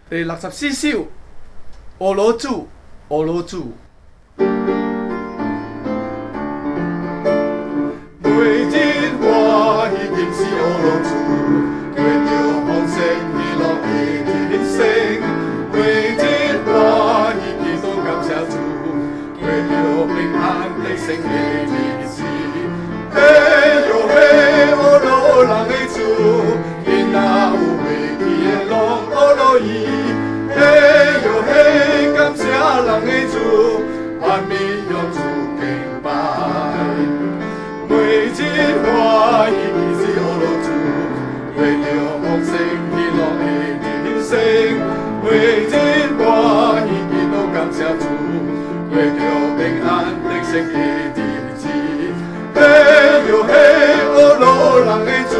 第64首，俄罗主，俄罗主。每日我已经是俄罗主，过着丰盛喜乐的人生。每日我已经都感谢主，过着平安的生的日子。嘿哟嘿，俄罗人的主，囡仔有回去的拢俄罗伊。嘿哟嘿，感谢人的主，万民向主敬拜。每日我已经是俄罗主，过着丰盛喜乐的人生。每日我已经都感谢主，过着平安的生的日子。嘿哟嘿，俄罗人的主，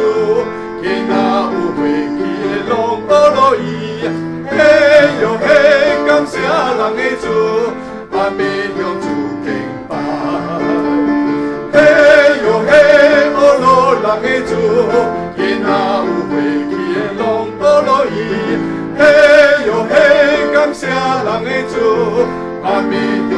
囡仔有回去的拢俄罗伊。嘿哟嘿，感谢人的主，万民向主敬拜。嘿哟嘿，俄罗人的主，囡仔有回去的拢俄罗伊。嘿哟嘿，感谢人的主，万民向